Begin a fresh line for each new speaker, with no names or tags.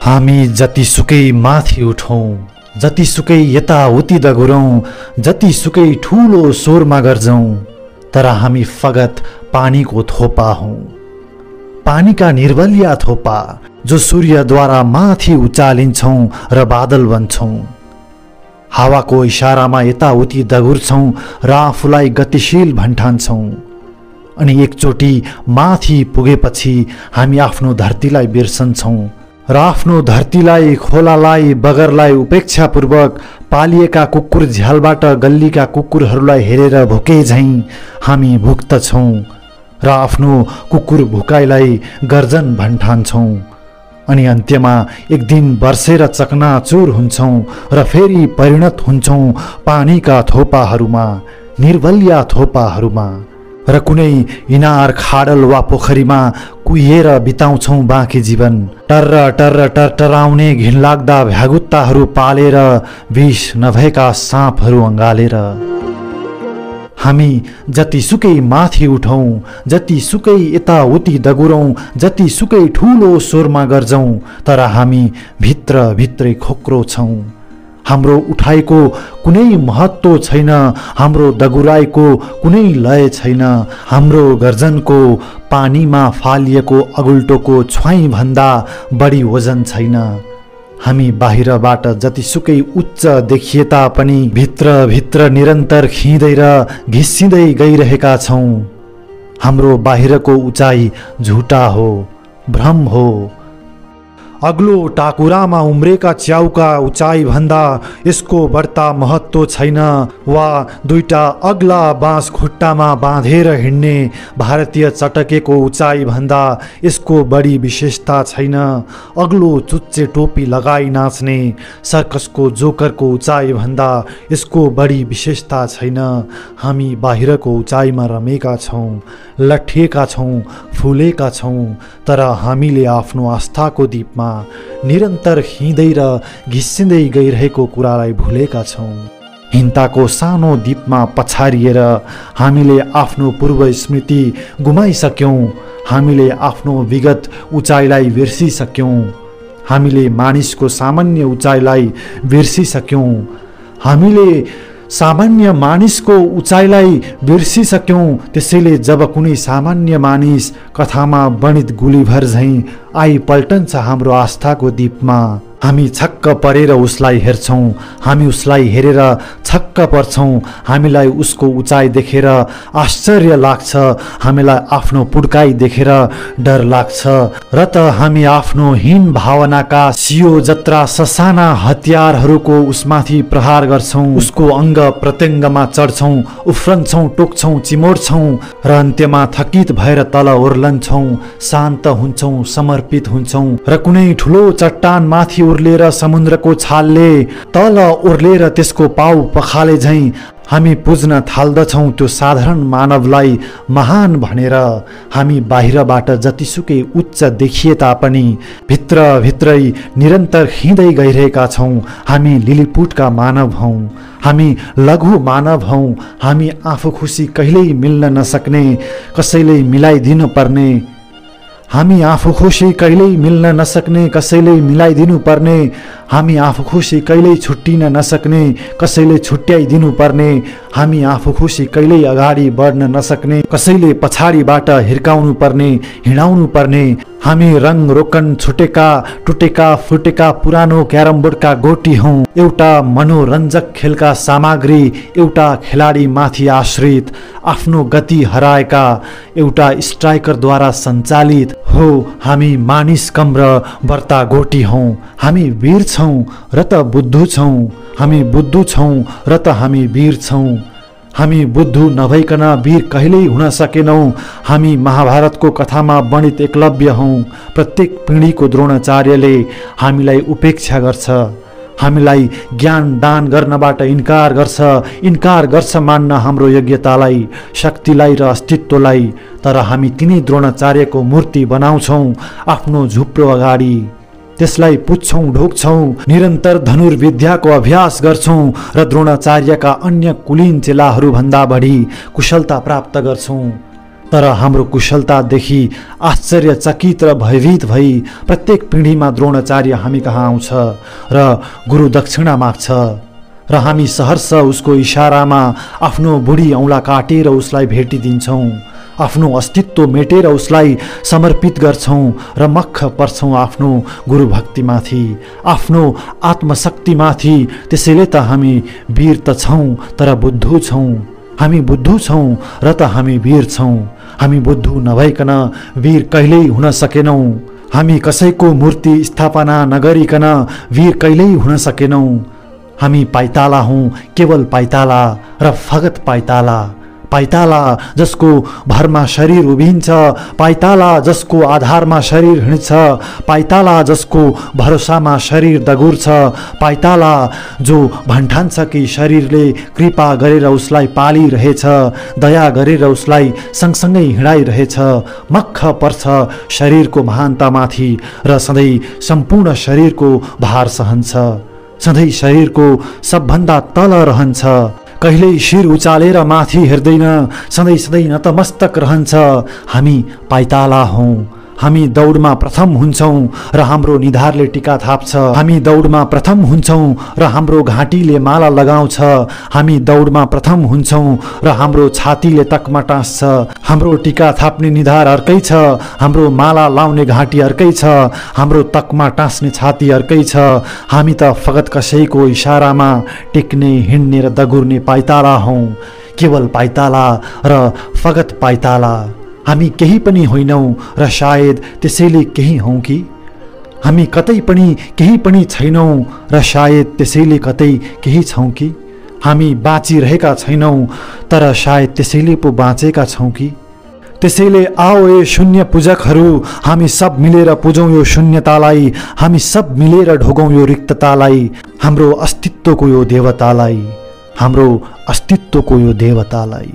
हामी जतिसुकै माथि उठौं, जतिसुकै यताउति दगुरौं, जतिसुकै ठूलो स्वरमा गर्जौं, तर हामी फगत पानीको थोपा हौं। पानीका निर्बलिया थोपा जो सूर्यद्वारा माथि उचालिन्छौं र बादल बन्छौं। हावाको इशारामा यताउति दगुर्छौं र आफूलाई गतिशील भन्ठान्छौं। अनि एकचोटि माथि पुगेपछि हामी आफ्नो धरतीलाई बिर्सन्छौं र आफ्नो धरतीलाई, खोलालाई, बगरलाई उपेक्षापूर्वक पालिएका कुकुर झ्यालबाट गल्लीका कुकुरहरूलाई हेरेर भुके झैं हामी भुक्तछौं र आफ्नो कुकुर भुकाइलाई गर्जन भन्ठान्छौं। अनि अन्त्यमा एक दिन बर्सेर चकनाचुर हुन्छौं र फेरि परिणत हुन्छौं पानीका थोपाहरूमा, निर्बलिया थोपाहरूमा, र कुनै इनार, खाडल वा पोखरीमा कुहिएर बिताउँछौं बाँकी जीवन। टर्र टर्र टरटराउने घिनलाग्दा भ्यागुत्ताहरू पालेर, विष नभएका साँपहरू अँगालेर। हामी जतिसुकै माथि उठौं, जतिसुकै यताउति दगुरौं, जतिसुकै ठूलो स्वरमा गर्जौं, तर हामी भित्रभित्रै खोक्रो छौं। हाम्रो उठाइको कुनै महत्त्व छैन, हाम्रो दगुराइको कुनै लय छैन, हाम्रो गर्जनको पानीमा फालिएको अगुल्टोको छ्वाई भन्दा बढी वजन छैन। हामी बाहिरबाट जतिसुकै उच्च देखिए तापनि भित्रभित्र निरन्तर खिँदै र घिसिँदै गइरहेका छौं। हाम्रो बाहिरको उचाइ झुटा हो, भ्रम हो। अग्लो टाकुरामा उम्रेका च्याउका उचाइ भन्दा यसको बढ्ता महत्त्व छैन, वा दुईटा अग्ला बाँस खुट्टामा बाँधेर हिँड्ने भारतीय चटकेको उचाइ भन्दा यसको बढी विशेषता छैन। अग्लो चुच्चे टोपी लगाई नाच्ने सर्कसको जोकरको उचाइ भन्दा यसको बढी विशेषता छैन। हामी बाहिरको उचाइमा रमेका छौं, लट्ठिएका छौं, फुलेका छौं, तर हामीले आफ्नो आस्थाको दीपमा निरन्तर हिँड्दै र घिसिँदै गइरहेको कुरालाई भुलेका छौं। हिंताको सानो दीपमा पछारिएर हामीले आफ्नो पूर्व स्मृति गुमाइसक्यौं। हामीले आफ्नो विगत उचाइलाई बिर्सिसक्यौं। हामीले मानिसको सामान्य उचाइलाई बिर्सिसक्यौं। हामीले सामान्य मानिसको उचाइलाई बिर्सिसक्यौं। त्यसैले जब कुनै सामान्य मानिस कथामा वर्णित गुलीभर झैं आइपल्टन्छ हाम्रो आस्थाको दीपमा, हामी छक्क परेर उसलाई हेर्छौं। हामी उसलाई हेरेर छक्क पर्छौं। हामीलाई उसको उचाइ देखेर आश्चर्य लाग्छ। हामीलाई आफ्नो पुड्काइ देखेर डर लाग्छ र त हामी आफ्नो हीन भावनाका सियो जत्रा ससाना हतियारहरूको उसमाथि प्रहार गर्छौं। उसको अङ्ग प्रत्यङ्गमा चढ्छौं, उफ्रन्छौं, टोक्छौं, चिमोड्छौं र अन्त्यमा थकित भएर तल ओर्लन्छौं, शान्त हुन्छौं, समर्पित हुन्छौं र कुनै ठुलो चट्टान माथि उर्लेर समुद्रको छालले तल ओर्लेर त्यसको पाउ पखाले झैं हामी पुज्न थाल्दछौं त्यो साधारण मानवलाई महान भनेर। हामी बाहिरबाट जतिसुकै उच्च देखिए तापनि भित्रभित्रै निरन्तर हिँड्दै गइरहेका छौं। हामी लिलिपुटका मानव हौं, हामी लघु मानव हौं। हामी आफू खुसी कहिल्यै मिल्न नसक्ने, कसैले मिलाइदिनु पर्ने, हामी आफू खुसी कहिल्यै मिल्न नसक्ने, कसैले मिलाइदिनु पर्ने, हामी आफू खुसी कहिल्यै छुट्टिन नसक्ने, कसैले छुट्याइदिनु पर्ने, हामी आफू खुसी कहिल्यै अगाडि बढ्न नसक्ने, कसैले पछाडिबाट हिर्काउनु पर्ने, हिँडाउनु पर्ने। हामी रङ रोकन छुटेका, टुटेका, फुटेका पुरानो क्यारम बोर्डका गोटी हौं। एउटा मनोरञ्जक खेलका सामग्री, एउटा खेलाडी माथि आश्रित, आफ्नो गति हराएका एउटा स्ट्राइकरद्वारा सञ्चालित हो। हामी मानिस कम र बर्ता गोटी हौं। हामी वीर छौं र त बुद्धु छौं। हामी बुद्धु छौं र त हामी वीर छौं। हामी बुद्धु नभइकन वीर कहिल्यै हुन सकेनौं। हामी महाभारतको कथामा वर्णित एकलव्य हौं। प्रत्येक पिँढीको द्रोणाचार्यले हामीलाई उपेक्षा गर्छ, हामीलाई ज्ञान दान गर्नबाट इन्कार गर्छ मान्न हाम्रो योग्यतालाई, शक्तिलाई र अस्तित्वलाई। तर हामी तिनै द्रोणाचार्यको मूर्ति बनाउँछौं आफ्नो झुप्रो अगाडि। त्यसलाई पुच्छौं, ढोक्छौं, निरन्तर धनुर्विद्याको अभ्यास गर्छौं र द्रोणाचार्यका अन्य कुलीन चेलाहरू भन्दा बढी कुशलता प्राप्त गर्छौं। तर हाम्रो कुशलतादेखि आश्चर्यचकित र भयभीत भई प्रत्येक पिँढीमा द्रोणाचार्य हामी कहाँ आउँछ र गुरु दक्षिणा माग्छ र हामी सहर्ष उसको इशारामा आफ्नो बुढी औँला काटेर उसलाई भेटिदिन्छौँ, आफ्नो अस्तित्व मेटेर उसलाई समर्पित गर्छौँ र मक्ख पर्छौँ आफ्नो गुरुभक्तिमाथि, आफ्नो आत्मशक्तिमाथि। त्यसैले त हामी वीर त छौँ तर बुद्धु छौँ, हामी बुद्धु छौँ र त हामी वीर छौँ। हामी बुद्धु नभइकन वीर कहिल्यै हुन सकेनौँ, हामी कसैको मूर्ति स्थापना नगरिकन वीर कहिल्यै हुन सकेनौँ। हामी पाइताला हौँ, केवल पाइताला र फगत पाइताला। पाइताला जसको भरमा शरीर उभिन्छ, पाइताला जसको आधारमा शरीर हिँड्छ, पाइताला जसको भरोसामा शरीर दगुर्छ, पाइताला जो भन्ठान्छ कि शरीरले कृपा गरेर उसलाई पालिरहेछ, दया गरेर उसलाई सँगसँगै हिँडाइरहेछ। मक्ख पर्छ शरीरको महानतामाथि र सधैँ सम्पूर्ण शरीरको भार सहन्छ, सधैँ शरीरको सबभन्दा तल रहन्छ, कहिल्यै शिर उचालेर माथि हेर्दैन, सधैँ सधैँ नतमस्तक रहन्छ। हामी पाइताला हौँ, हामी दौडमा प्रथम हुन्छौँ र हाम्रो निधारले टिका थाप्छ, हामी दौडमा प्रथम हुन्छौँ र हाम्रो घाँटीले माला लगाउँछ, हामी दौडमा प्रथम हुन्छौँ र हाम्रो छातीले तकमा टाँस्छ। हाम्रो टिका थाप्ने निधार अर्कै छ, हाम्रो माला लाउने घाँटी अर्कै छ, हाम्रो तकमा टाँस्ने छाती अर्कै छ। हामी त फगत कसैको इशारामा टिक्ने, हिँड्ने र दगुर्ने पाइताला हौँ, केवल पाइताला र फगत पाइताला। हामी केही पनि होइनौँ र सायद त्यसैले केही हौँ कि? हामी कतै पनि केही पनि छैनौँ र सायद त्यसैले कतै केही छौँ कि? हामी बाँचिरहेका छैनौँ तर सायद त्यसैले पो बाँचेका छौँ कि? त्यसैले आओ ए शून्य पूजकहरू, हामी सब मिलेर पुजौँ यो शून्यतालाई, हामी सब मिलेर ढोगौँ यो रिक्ततालाई, हाम्रो अस्तित्वको यो देवतालाई, हाम्रो अस्तित्वको यो देवतालाई।